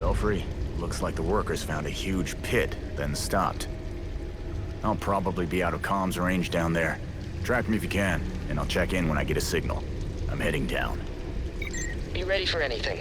Belfry, looks like the workers found a huge pit, then stopped. I'll probably be out of comms range down there. Track me if you can, and I'll check in when I get a signal. I'm heading down. Be ready for anything.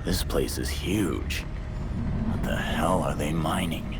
This place is huge. What the hell are they mining?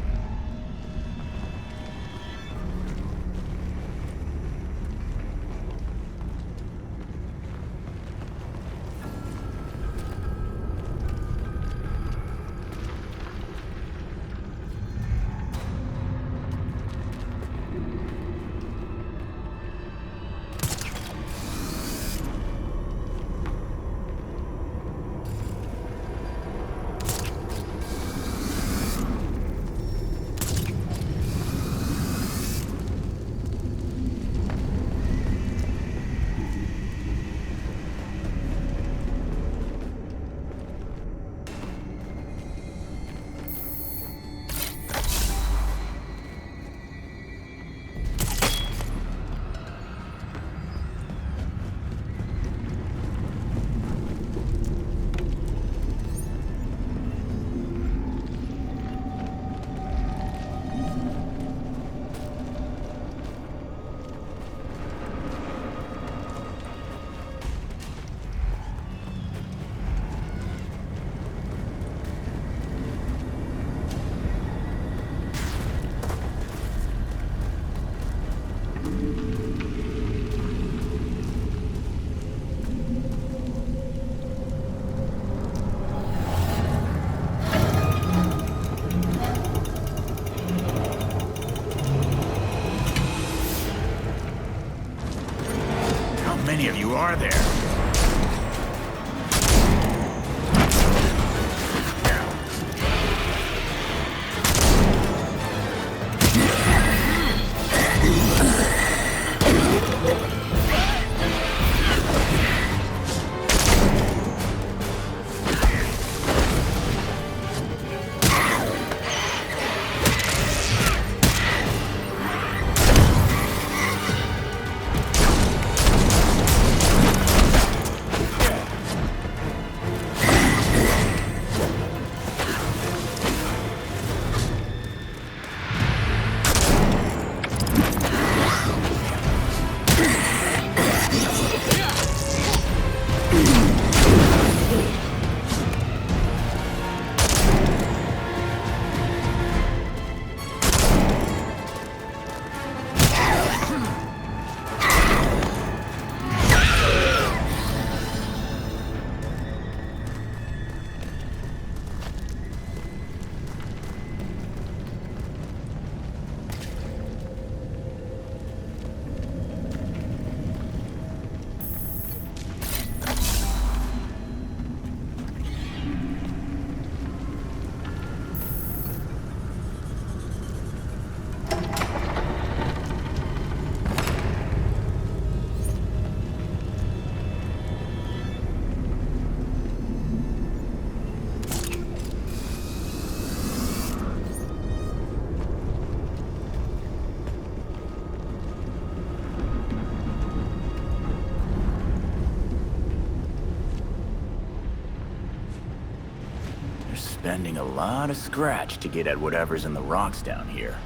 spending a lot of scratch to get at whatever's in the rocks down here.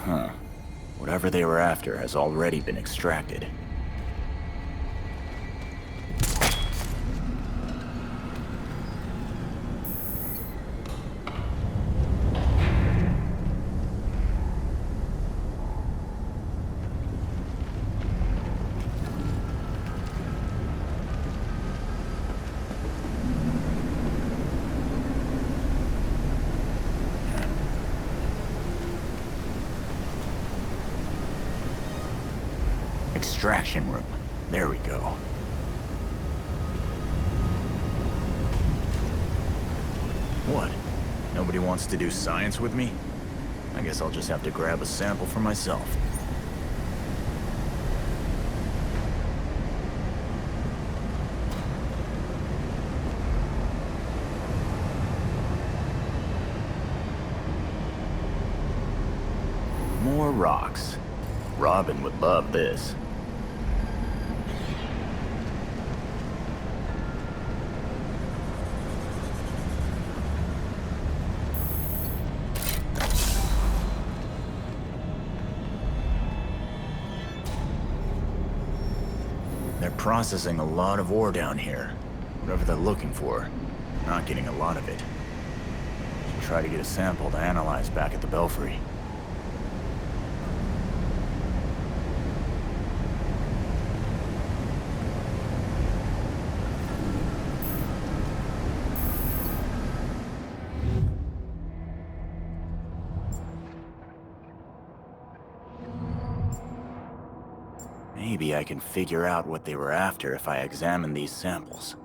Huh. Whatever they were after has already been extracted. Extraction room. There we go. What? Nobody wants to do science with me? I guess I'll just have to grab a sample for myself. More rocks. Robin would love this. They're processing a lot of ore down here. Whatever they're looking for. Not getting a lot of it. Should try to get a sample to analyze back at the Belfry. Maybe I can figure out what they were after if I examine these samples.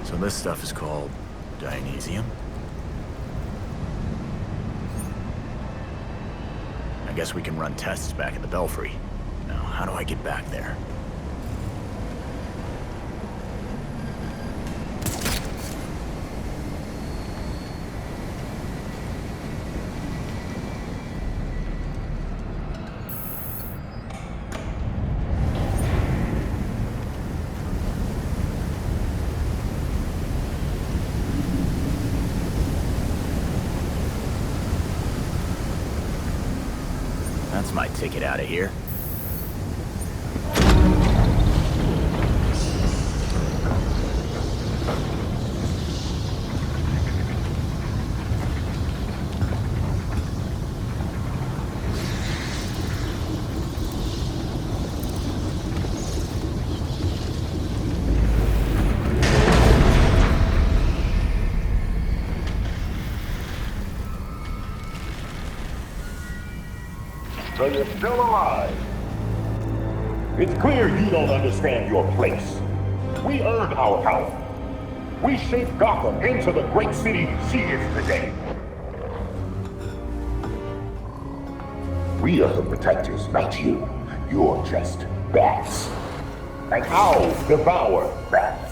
So this stuff is called Dionysium? I guess we can run tests back at the Belfry. Now, how do I get back there? That's my ticket out of here. So you're still alive. It's clear you don't understand your place. We earned our power. We shaped Gotham into the great city she is today. We are the protectors, not you. You're just bats. And owls devour bats.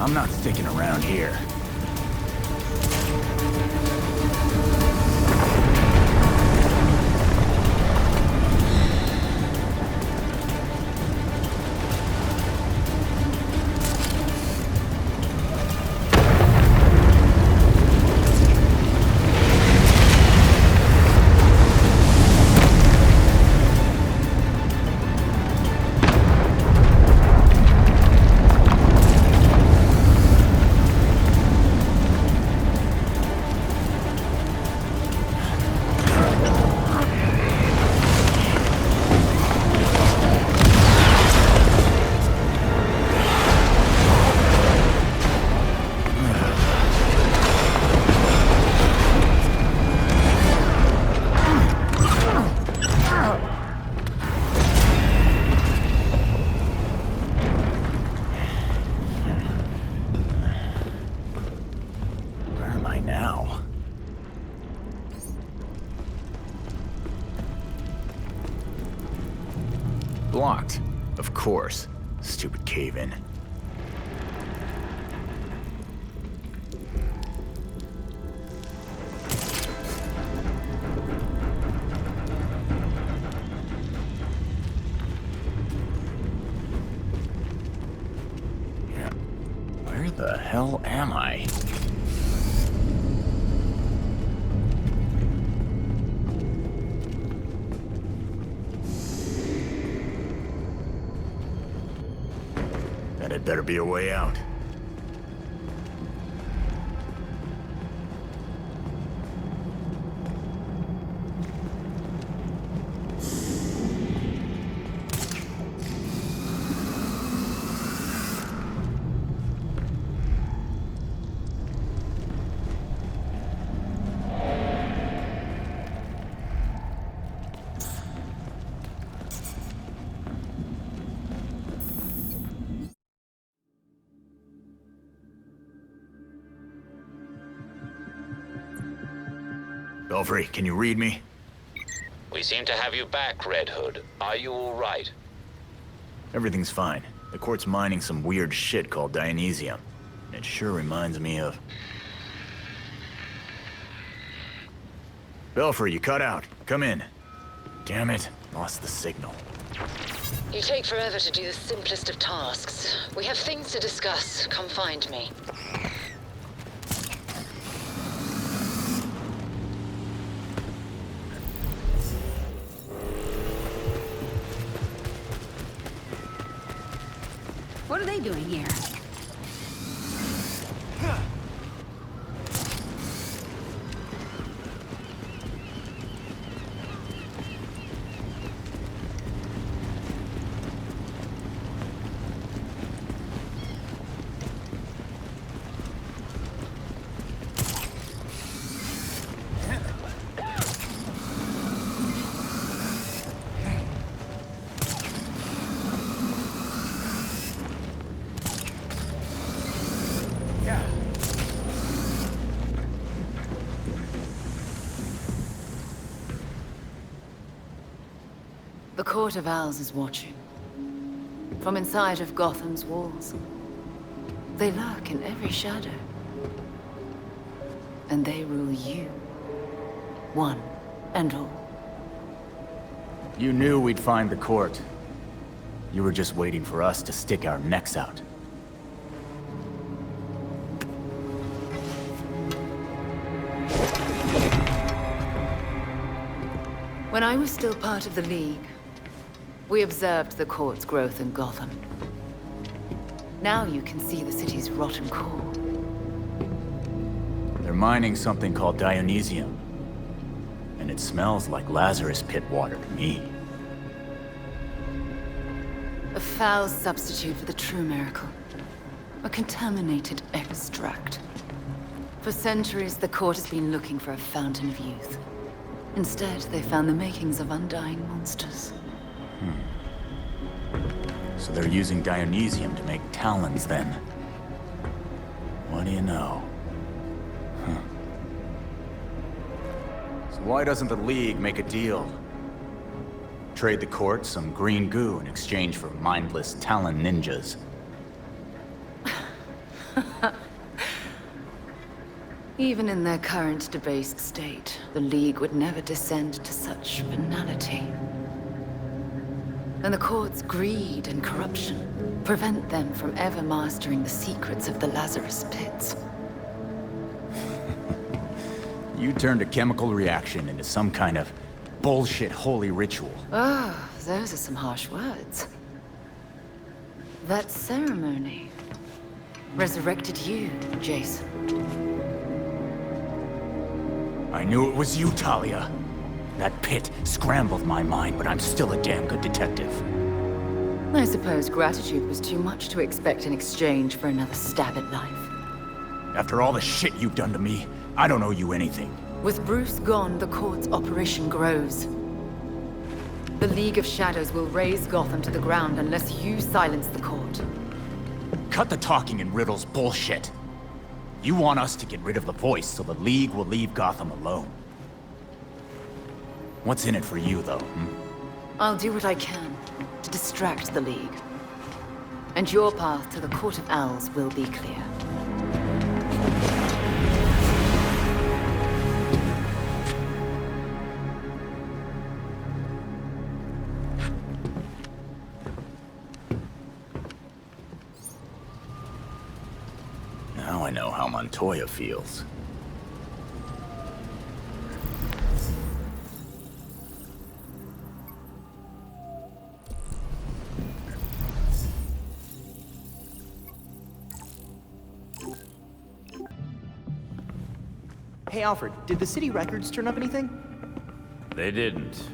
I'm not sticking around here. Blocked. Of course. Stupid cave-in. Yeah. Where the hell am I? That'd better be a way out. Belfry, can you read me? We seem to have you back, Red Hood. Are you all right? Everything's fine. The court's mining some weird shit called Dionysium. It sure reminds me of... Belfry, you cut out. Come in. Damn it, lost the signal. You take forever to do the simplest of tasks. We have things to discuss. Come find me. What are they doing here? The Court of Owls is watching. From inside of Gotham's walls. They lurk in every shadow. And they rule you. One and all. You knew we'd find the court. You were just waiting for us to stick our necks out. When I was still part of the League, we observed the court's growth in Gotham. Now you can see the city's rotten core. They're mining something called Dionysium. And it smells like Lazarus Pit water to me. A foul substitute for the true miracle. A contaminated extract. For centuries, the court has been looking for a fountain of youth. Instead, they found the makings of undying monsters. So they're using Dionysium to make talons, then. What do you know? Huh. So why doesn't the League make a deal? Trade the court some green goo in exchange for mindless talon ninjas. Even in their current debased state, the League would never descend to such banality. And the court's greed and corruption prevent them from ever mastering the secrets of the Lazarus Pits. You turned a chemical reaction into some kind of bullshit holy ritual. Oh, those are some harsh words. That ceremony resurrected you, Jason. I knew it was you, Talia. That pit scrambled my mind, but I'm still a damn good detective. I suppose gratitude was too much to expect in exchange for another stab at life. After all the shit you've done to me, I don't owe you anything. With Bruce gone, the court's operation grows. The League of Shadows will raze Gotham to the ground unless you silence the court. Cut the talking and riddles bullshit. You want us to get rid of the voice so the League will leave Gotham alone. What's in it for you, though, I'll do what I can to distract the League. And your path to the Court of Owls will be clear. Now I know how Montoya feels. Hey Alfred, did the city records turn up anything? They didn't.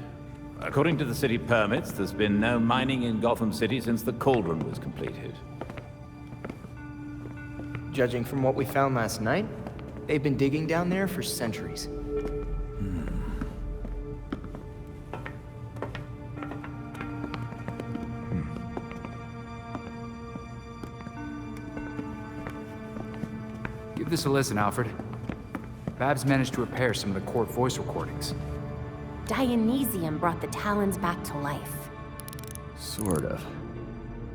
According to the city permits, there's been no mining in Gotham City since the Cauldron was completed. Judging from what we found last night, they've been digging down there for centuries. Give this a listen, Alfred. Babs managed to repair some of the court voice recordings. Dionysium brought the Talons back to life. Sort of.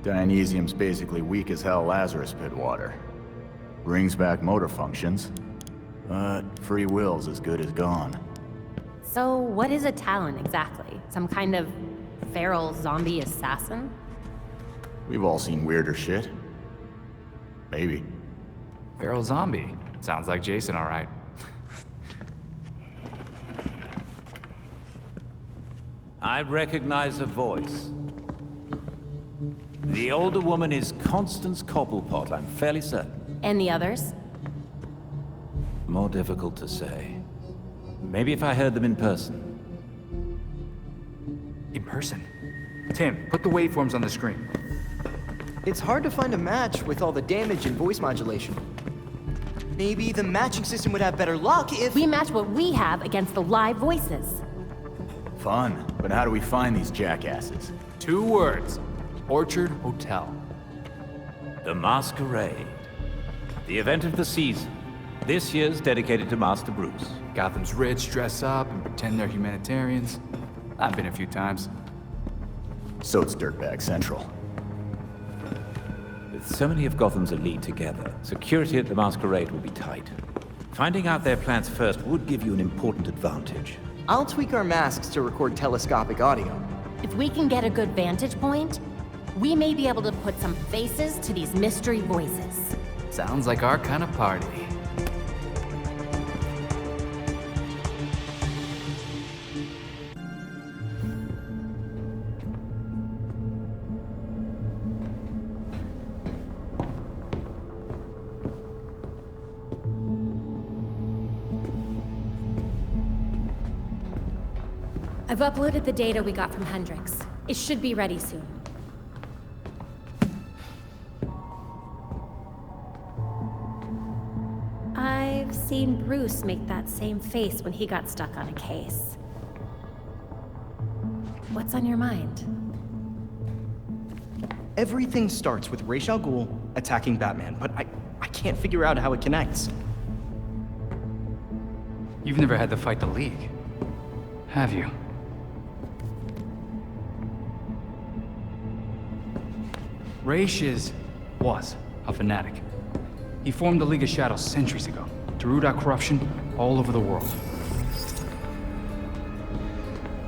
Dionysium's basically weak as hell Lazarus Pit water. Brings back motor functions, but free will's as good as gone. So what is a Talon exactly? Some kind of feral zombie assassin? We've all seen weirder shit. Maybe. Feral zombie. Sounds like Jason, all right. I recognize a voice. The older woman is Constance Cobblepot, I'm fairly certain. And the others? More difficult to say. Maybe if I heard them in person. In person. Tim, put the waveforms on the screen. It's hard to find a match with all the damage and voice modulation. Maybe the matching system would have better luck if... We match what we have against the live voices. Fun, but how do we find these jackasses? 2 words. Orchard Hotel. The Masquerade. The event of the season. This year's dedicated to Master Bruce. Gotham's rich dress up and pretend they're humanitarians. I've been a few times. So it's Dirtbag Central. With so many of Gotham's elite together, security at the Masquerade will be tight. Finding out their plans first would give you an important advantage. I'll tweak our masks to record telescopic audio. If we can get a good vantage point, we may be able to put some faces to these mystery voices. Sounds like our kind of party. I've uploaded the data we got from Hendrix. It should be ready soon. I've seen Bruce make that same face when he got stuck on a case. What's on your mind? Everything starts with Ra's al Ghul attacking Batman, but I can't figure out how it connects. You've never had to fight the League, have you? Ra's was a fanatic. He formed the League of Shadows centuries ago, to root out corruption all over the world.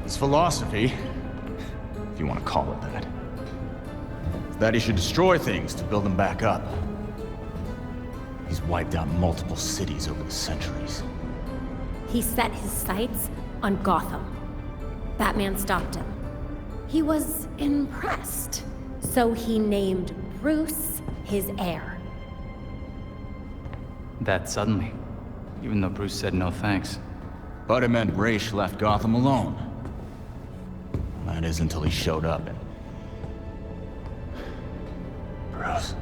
His philosophy, if you want to call it that, is that he should destroy things to build them back up. He's wiped out multiple cities over the centuries. He set his sights on Gotham. Batman stopped him. He was impressed, so he named Bruce his heir. That suddenly, even though Bruce said no thanks. But it meant Raish left Gotham alone. That is until he showed up and... Bruce.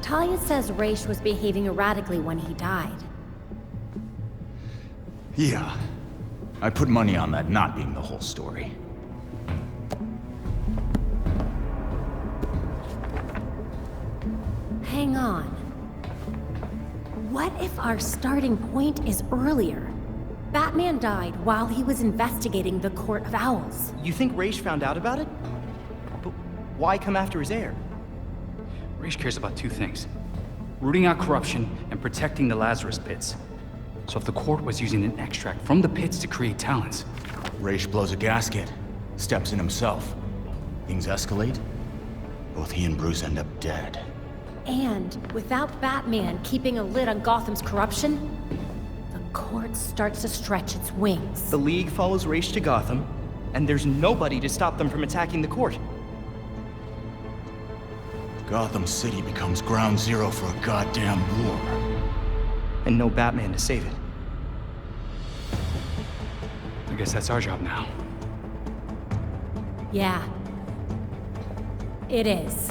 Talia says Raish was behaving erratically when he died. Yeah. I put money on that not being the whole story. Hang on. What if our starting point is earlier? Batman died while he was investigating the Court of Owls. You think Raish found out about it? But why come after his heir? Raish cares about two things: rooting out corruption and protecting the Lazarus Pits. So if the court was using an extract from the pits to create talents... Raish blows a gasket, steps in himself. Things escalate. Both he and Bruce end up dead. And without Batman keeping a lid on Gotham's corruption, the court starts to stretch its wings. The League follows Raish to Gotham, and there's nobody to stop them from attacking the court. Gotham City becomes ground zero for a goddamn war. And no Batman to save it. I guess that's our job now. Yeah. It is.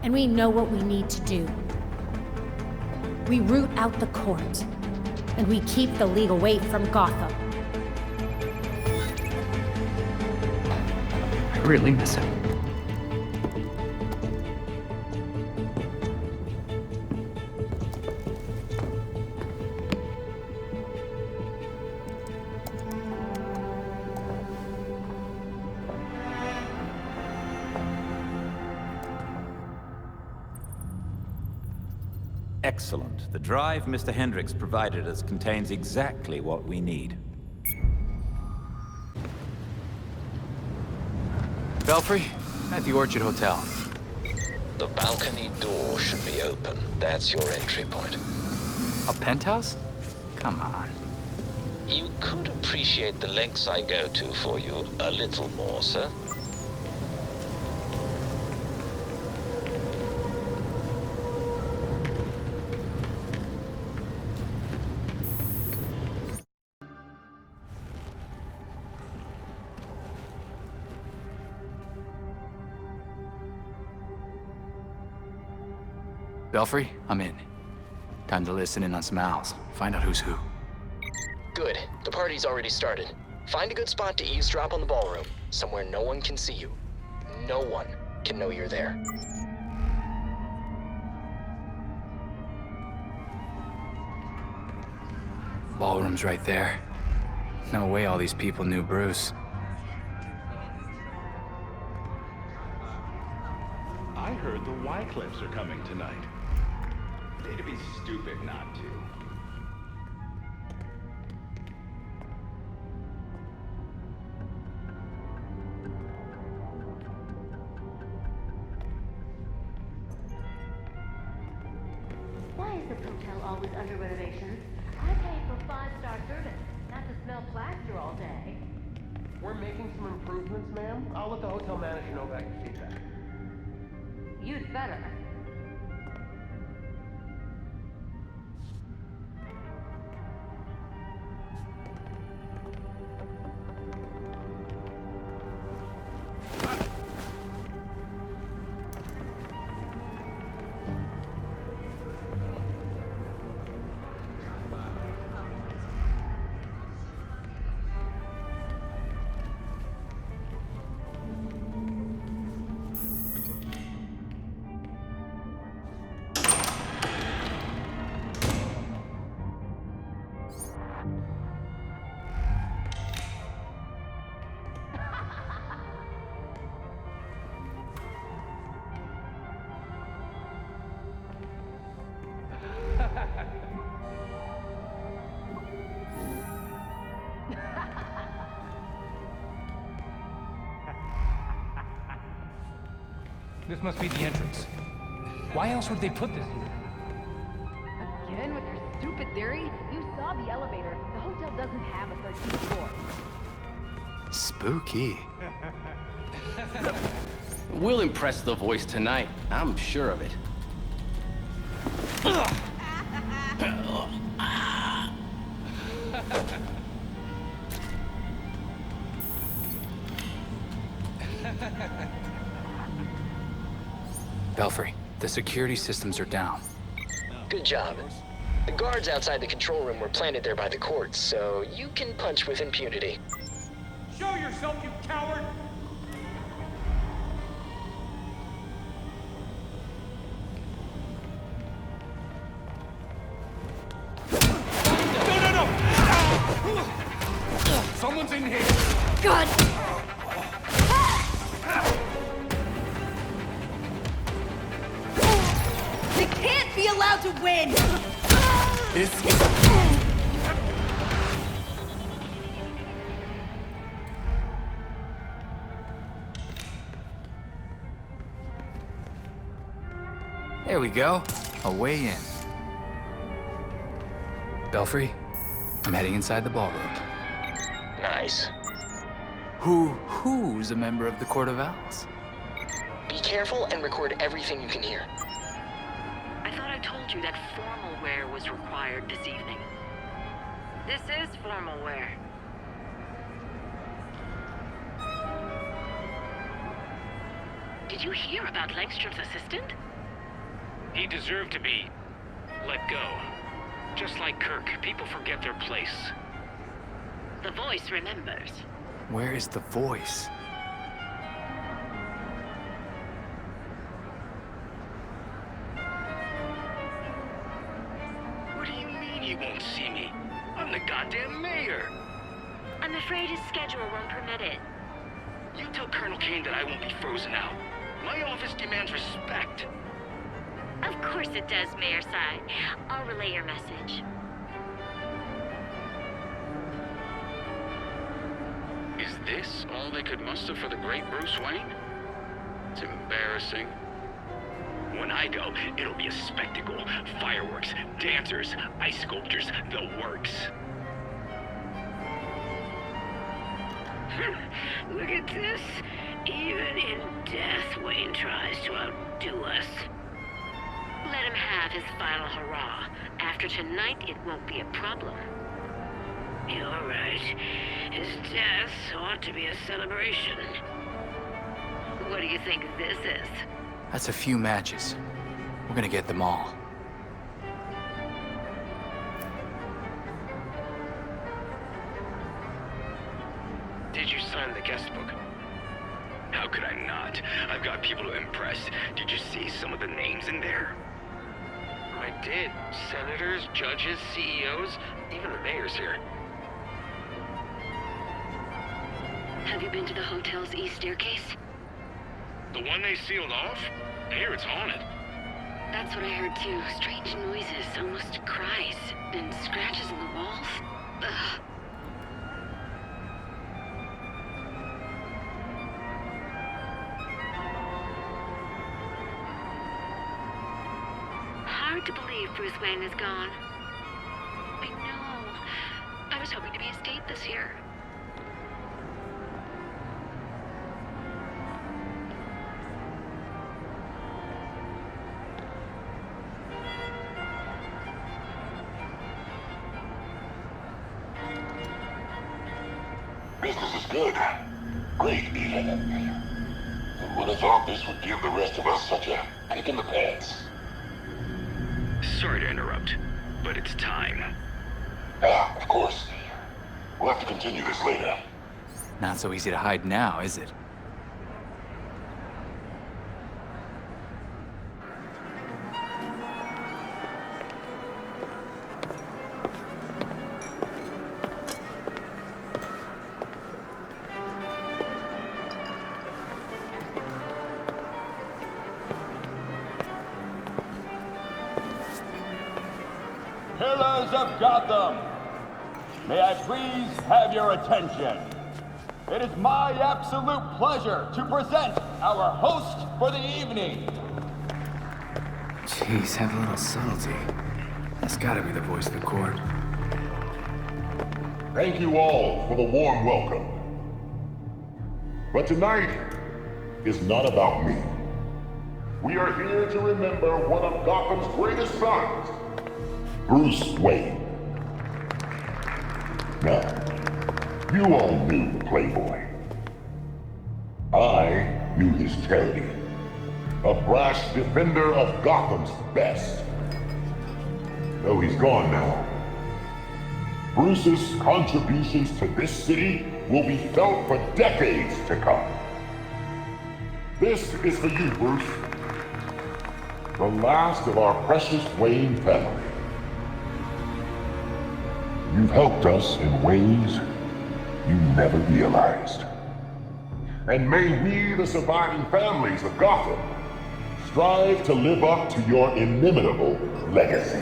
And we know what we need to do. We root out the court, and we keep the League away from Gotham. I really miss him. Excellent. The drive Mr. Hendricks provided us contains exactly what we need. Belfry, at the Orchard Hotel. The balcony door should be open. That's your entry point. A penthouse? Come on. You could appreciate the lengths I go to for you a little more, sir. Belfry, I'm in. Time to listen in on some owls. Find out who's who. Good. The party's already started. Find a good spot to eavesdrop on the ballroom, somewhere no one can see you. No one can know you're there. Ballroom's right there. No way all these people knew Bruce. I heard the Wycliffes are coming tonight. They'd be stupid not to. Why is this hotel always under renovation? I paid for 5-star service, not to smell plaster all day. We're making some improvements, ma'am. I'll let the hotel manager know about your feedback. You'd better. This must be the entrance. Why else would they put this here? Again with your stupid theory? You saw the elevator. The hotel doesn't have a 13th floor. Spooky. We'll impress the voice tonight. I'm sure of it. Belfry, the security systems are down. Good job. The guards outside the control room were planted there by the courts, so you can punch with impunity. Show yourself, you coward! No! Someone's in here! God! They can't be allowed to win! This is... There we go. A way in. Belfry, I'm heading inside the ballroom. Nice. Who's a member of the Court of Owls? Be careful and record everything you can hear. I thought I told you that formal wear was required this evening. This is formal wear. Did you hear about Langstrom's assistant? He deserved to be let go. Just like Kirk, people forget their place. The voice remembers. Where is the voice? What do you mean he won't see me? I'm the goddamn mayor! I'm afraid his schedule won't permit it. You tell Colonel Kane that I won't be frozen out. My office demands respect. Of course it does, Mayor Sai. I'll relay your message. Is this all they could muster for the great Bruce Wayne? It's embarrassing. When I go, it'll be a spectacle. Fireworks, dancers, ice sculptures, the works. Look at this. Even in death, Wayne tries to outdo us. Let him have his final hurrah. After tonight, it won't be a problem. You're right. His death ought to be a celebration. What do you think this is? That's a few matches. We're gonna get them all. Did you sign the guest book? How could I not? I've got people to impress. Did you see some of the names in there? I did. Senators, judges, CEOs, even the mayor's here. Have you been to the hotel's east staircase? The one they sealed off? I hear it's haunted. That's what I heard too. Strange noises, almost cries, and scratches in the walls. Ugh. Hard to believe Bruce Wayne is gone. I know. I was hoping to be a state this year. Business is good. Great, even. Who would have thought this would give the rest of us such a kick in the pants? Sorry to interrupt, but it's time. Of course. We'll have to continue this later. Not so easy to hide now, is it? Pillars of Gotham, may I please have your attention? It is my absolute pleasure to present our host for the evening. Jeez, have a little subtlety. That's gotta be the voice of the court. Thank you all for the warm welcome. But tonight is not about me. We are here to remember one of Gotham's greatest sons, Bruce Wayne. Now, you all knew the Playboy. I knew his charity, a brash defender of Gotham's best. Though he's gone now, Bruce's contributions to this city will be felt for decades to come. This is for you, Bruce. The last of our precious Wayne family. You've helped us in ways you never realized. And may we, the surviving families of Gotham, strive to live up to your inimitable legacy.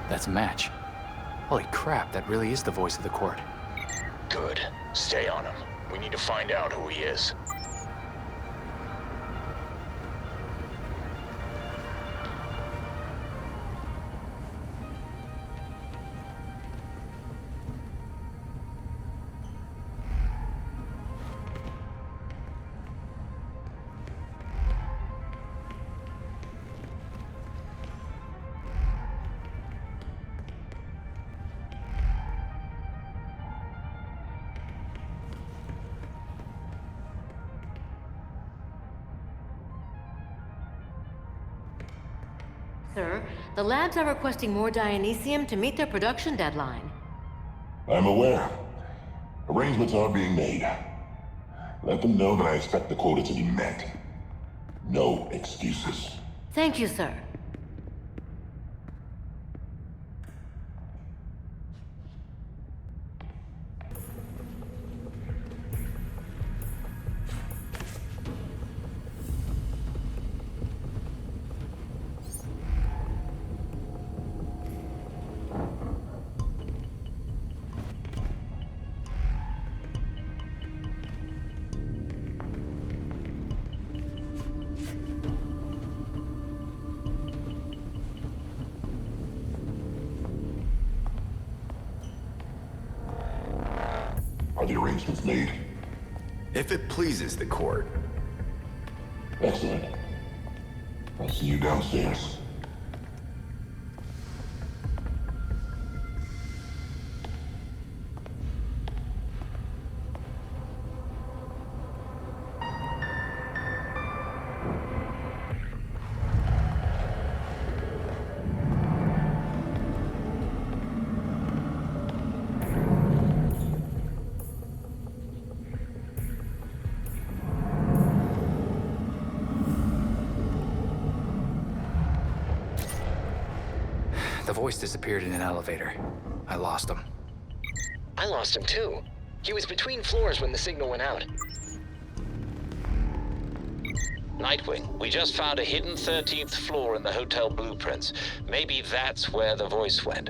That's a match. Holy crap, that really is the voice of the court. Good. Stay on him. We need to find out who he is. Sir, the labs are requesting more Dionysium to meet their production deadline. I'm aware. Arrangements are being made. Let them know that I expect the quota to be met. No excuses. Thank you, sir. Are the arrangements made? If it pleases the court. Excellent. I'll see you downstairs. The voice disappeared in an elevator. I lost him. I lost him too. He was between floors when the signal went out. Nightwing, we just found a hidden 13th floor in the hotel blueprints. Maybe that's where the voice went.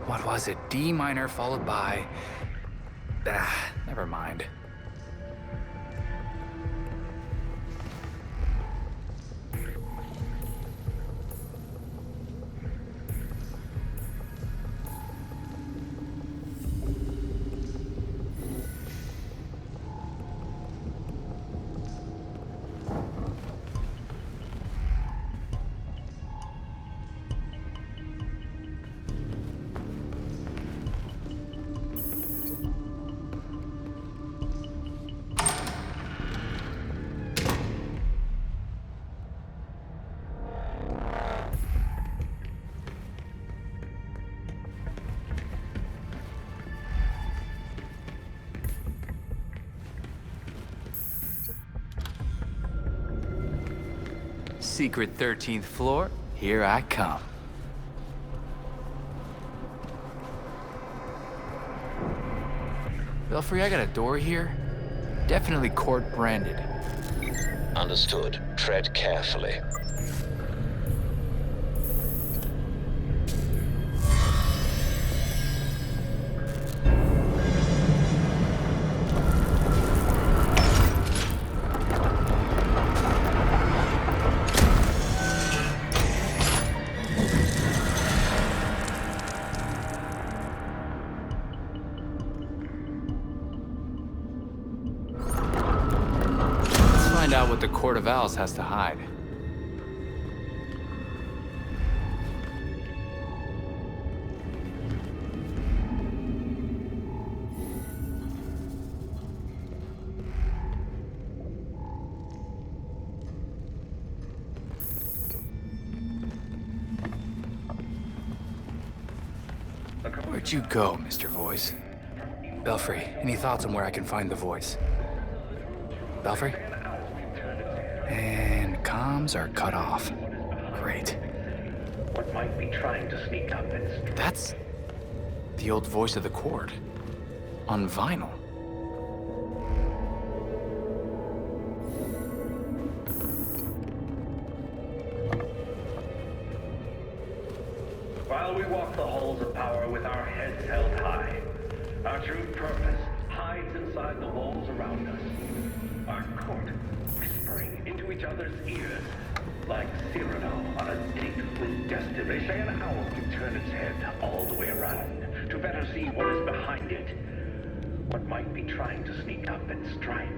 What was it? D minor followed by... never mind. secret 13th floor, here I come. Belfry, I got a door here. Definitely court branded. Understood. Tread carefully. Find out what the Court of Owls has to hide. Where'd you go, Mr. Voice? Belfry, any thoughts on where I can find the voice? Belfry? And comms are cut off. Great. What might be trying to sneak up and... That's the old voice of the court. On vinyl. While we walk the halls of power with our heads held high, our true purpose hides inside the walls around us. Our court whispering into each other's ears, like Cyrano on a date with destiny. They say an owl can turn its head all the way around to better see what is behind it, what might be trying to sneak up and strike.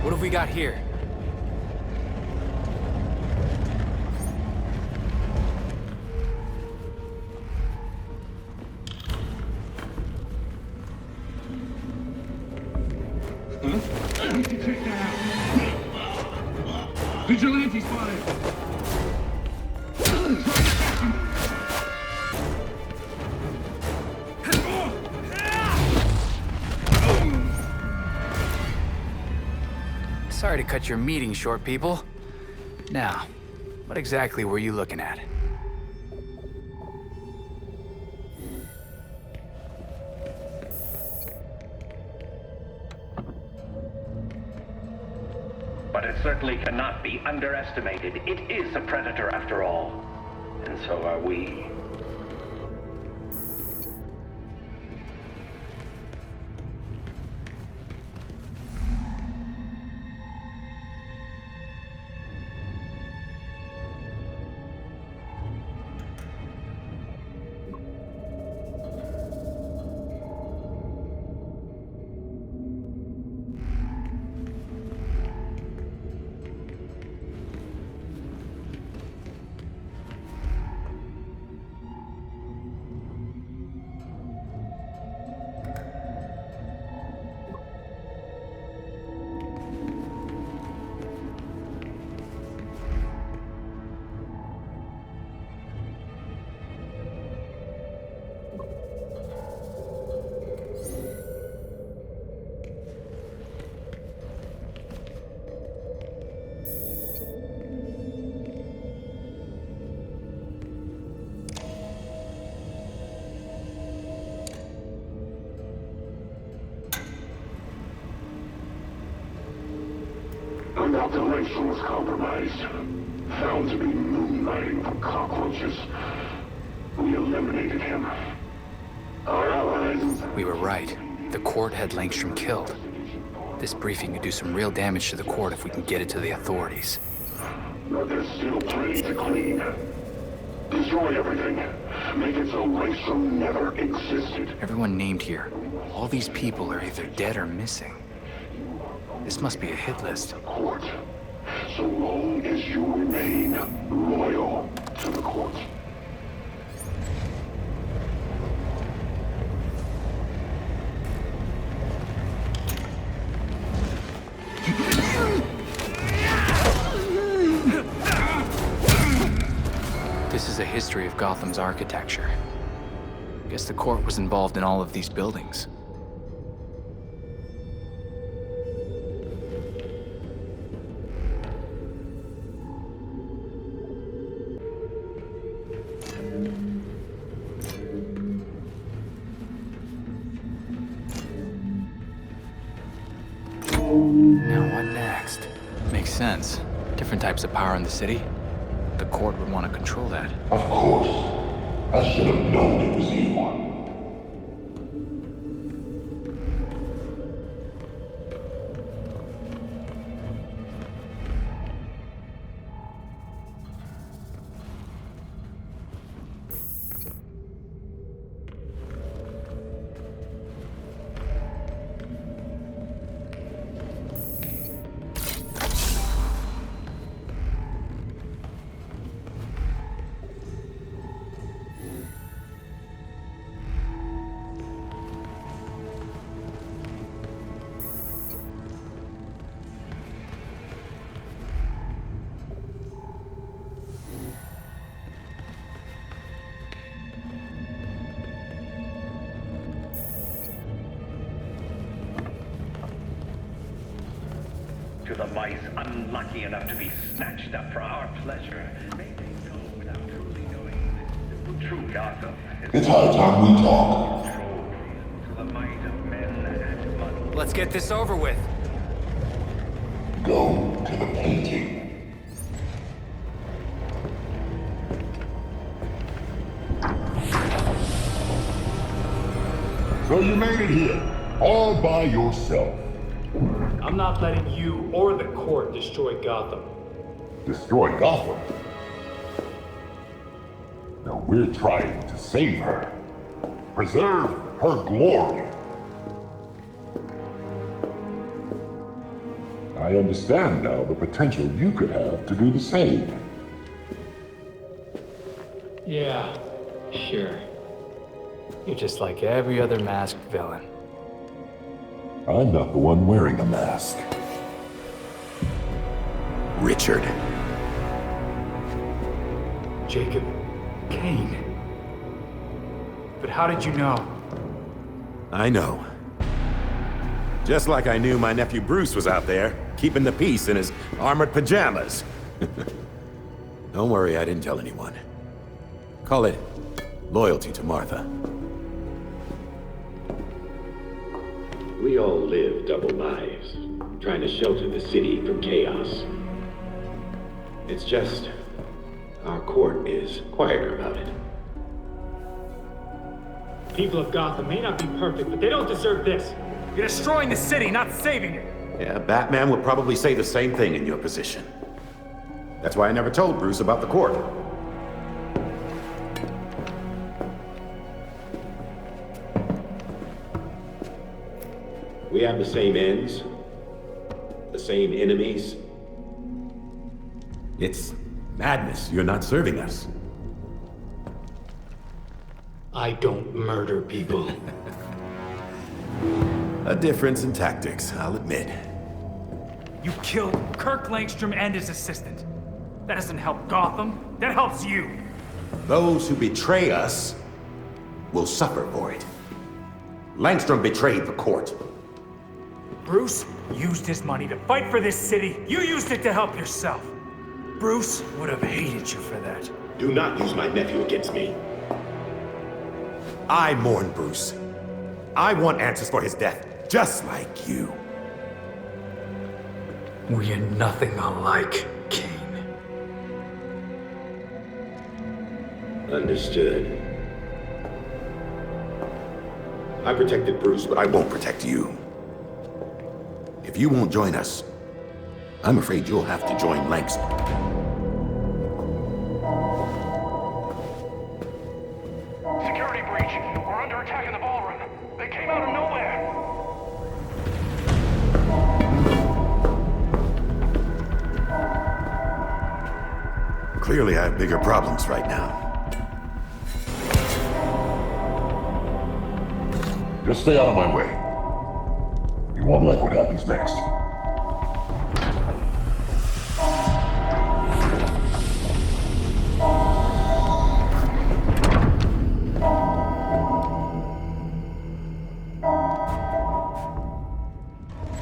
What have we got here? Vigilante spotted! Sorry to cut your meeting short, people. Now, what exactly were you looking at? But it certainly cannot be underestimated. It is a predator after all. And so are we. An operation was compromised. Found to be moonlighting for cockroaches. We eliminated him. Our allies... We were right. The court had Langstrom killed. This briefing could do some real damage to the court if we can get it to the authorities. But there's still plenty to clean. Destroy everything. Make it so Langstrom never existed. Everyone named here. All these people are either dead or missing. This must be a hit list. Court. So long as you remain loyal to the court. This is a history of Gotham's architecture. Guess the court was involved in all of these buildings. Now what next? Makes sense. Different types of power in the city. The court would want to control that. Of course. I should have known it was you. To the mice unlucky enough to be snatched up for our pleasure, may they go without truly knowing the true Gotham is It's high time we talk. to the might of men and money. Let's get this over with. Go to the painting. So you made it here, all by yourself. I'm not letting you or the court destroy Gotham. Destroy Gotham? No, we're trying to save her. Preserve her glory. I understand now the potential you could have to do the same. Yeah, sure. You're just like every other masked villain. I'm not the one wearing a mask. Richard. Jacob Kane. But how did you know? I know. Just like I knew my nephew Bruce was out there, keeping the peace in his armored pajamas. Don't worry, I didn't tell anyone. Call it loyalty to Martha. We all live double lives, trying to shelter the city from chaos. It's just, our court is quieter about it. People of Gotham may not be perfect, but they don't deserve this. You're destroying the city, not saving it. Yeah, Batman would probably say the same thing in your position. That's why I never told Bruce about the court. We have the same ends, the same enemies. It's madness. You're not serving us. I don't murder people. A difference in tactics, I'll admit. You killed Kirk Langstrom and his assistant. That doesn't help Gotham. That helps you. Those who betray us will suffer for it. Langstrom betrayed the court. Bruce used his money to fight for this city. You used it to help yourself. Bruce would have hated you for that. Do not use my nephew against me. I mourn Bruce. I want answers for his death, just like you. We are nothing alike, Kane. Understood. I protected Bruce, but I won't protect you. If you won't join us, I'm afraid you'll have to join Langstrom. out of nowhere! Clearly, I have bigger problems right now. Just stay out of my way. You won't like what happens next.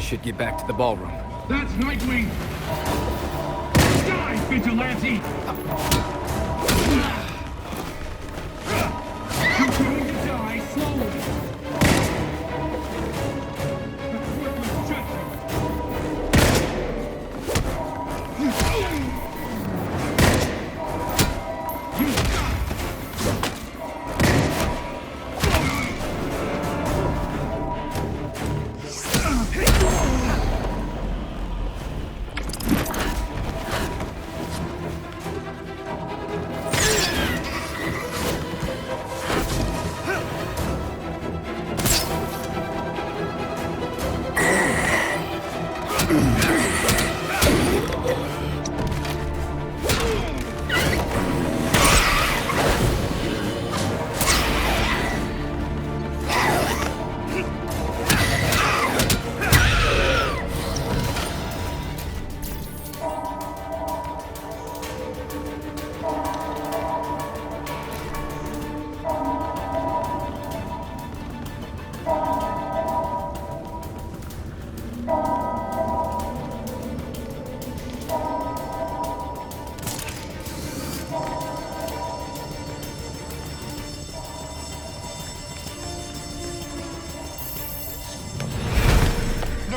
Should get back to the ballroom. That's Nightwing! Die, vigilante! You're going to die slowly!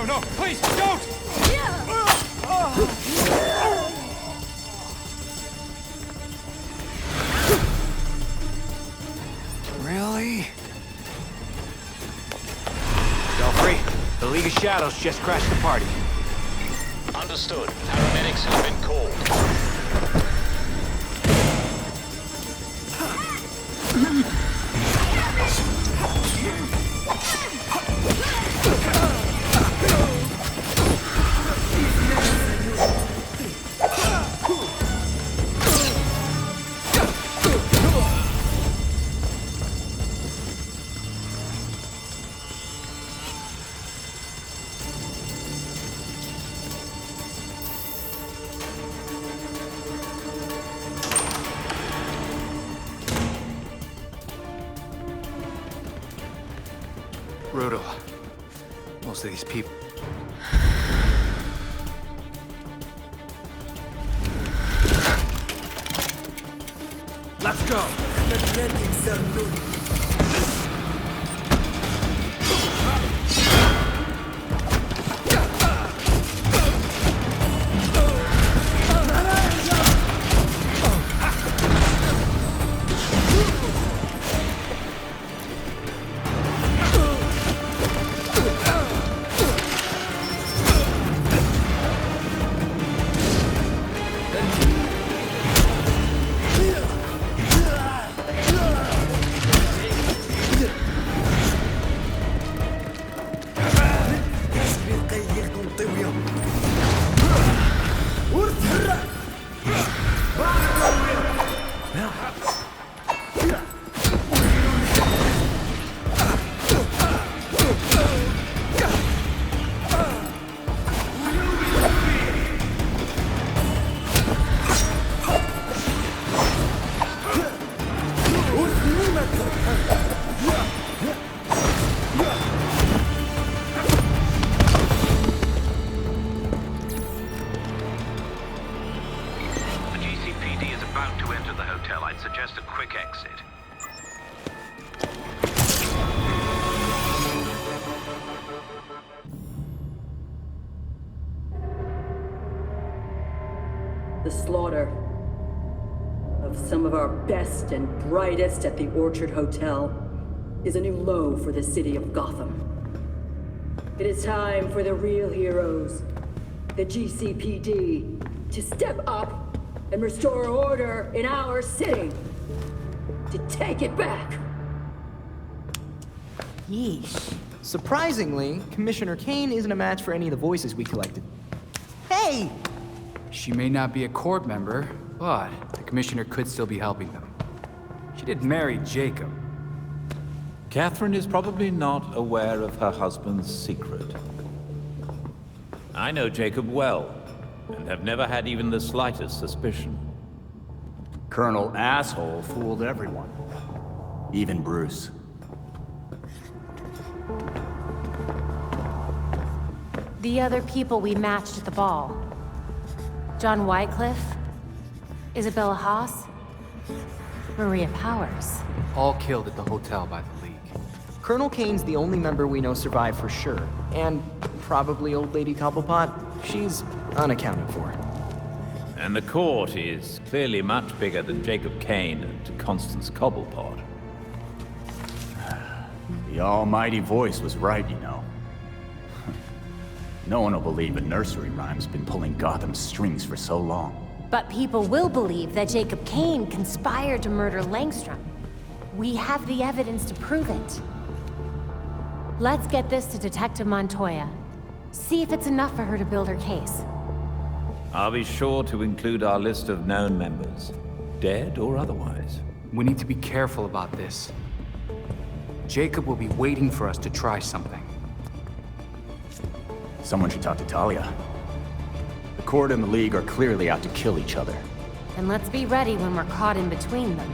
No, please, don't! Really? Belfry, the League of Shadows just crashed the party. Understood. Paramedics have been called. Brutal. Most of these people. Let's go! I'd suggest a quick exit. The slaughter of some of our best and brightest at the Orchard Hotel is a new low for the city of Gotham. It is time for the real heroes, the GCPD, to step up and restore order in our city. To take it back. Yeesh. Surprisingly, Commissioner Kane isn't a match for any of the voices we collected. Hey! She may not be a court member, but the commissioner could still be helping them. She did marry Jacob. Catherine is probably not aware of her husband's secret. I know Jacob well, and have never had even the slightest suspicion. Colonel Asshole fooled everyone. Even Bruce. The other people we matched at the ball. John Wycliffe, Isabella Haas, Maria Powers. All killed at the hotel by the League. Colonel Kane's the only member we know survived for sure. And probably Old Lady Cobblepot. She's unaccounted for. And the court is clearly much bigger than Jacob Kane and Constance Cobblepot. The almighty voice was right, you know. No one will believe a nursery rhyme's been pulling Gotham's strings for so long. But people will believe that Jacob Kane conspired to murder Langstrom. We have the evidence to prove it. Let's get this to Detective Montoya. See if it's enough for her to build her case. I'll be sure to include our list of known members, dead or otherwise. We need to be careful about this. Jacob will be waiting for us to try something. Someone should talk to Talia. The Court and the League are clearly out to kill each other. And let's be ready when we're caught in between them.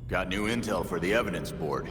Got new intel for the evidence board.